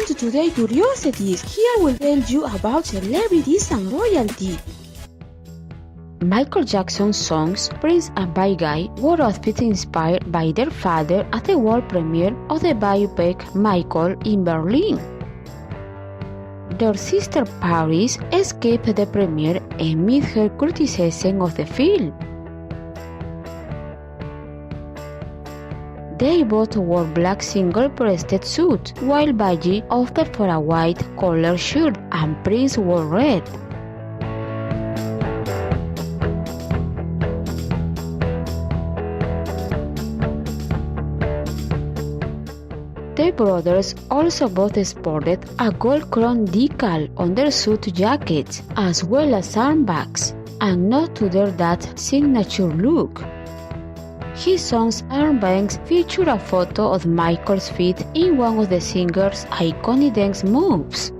welcome to Today Curiosities. Here we'll tell you about celebrities and royalty. Michael Jackson's songs Prince and Bigi were often inspired by their father at the world premiere of the biopic Michael in Berlin. Their sister Paris escaped the premiere amid her criticism of the film. They both wore black single-breasted suits, while Bigi opted for a white collared shirt and Prince wore red. The brothers also both sported a gold crown decal on their suit jackets, as well as armbands, and not to their dad's signature look. His son's armbands feature a photo of Michael's feet in one of the singer's iconic dance moves.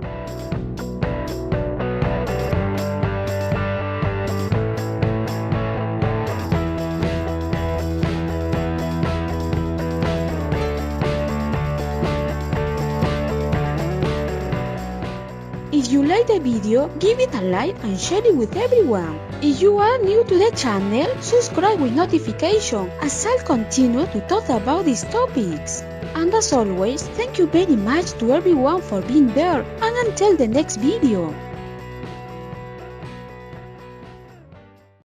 If you like the video, give it a like and share it with everyone. If you are new to the channel, subscribe with notification as I'll continue to talk about these topics. And as always, thank you very much to everyone for being there, and until the next video.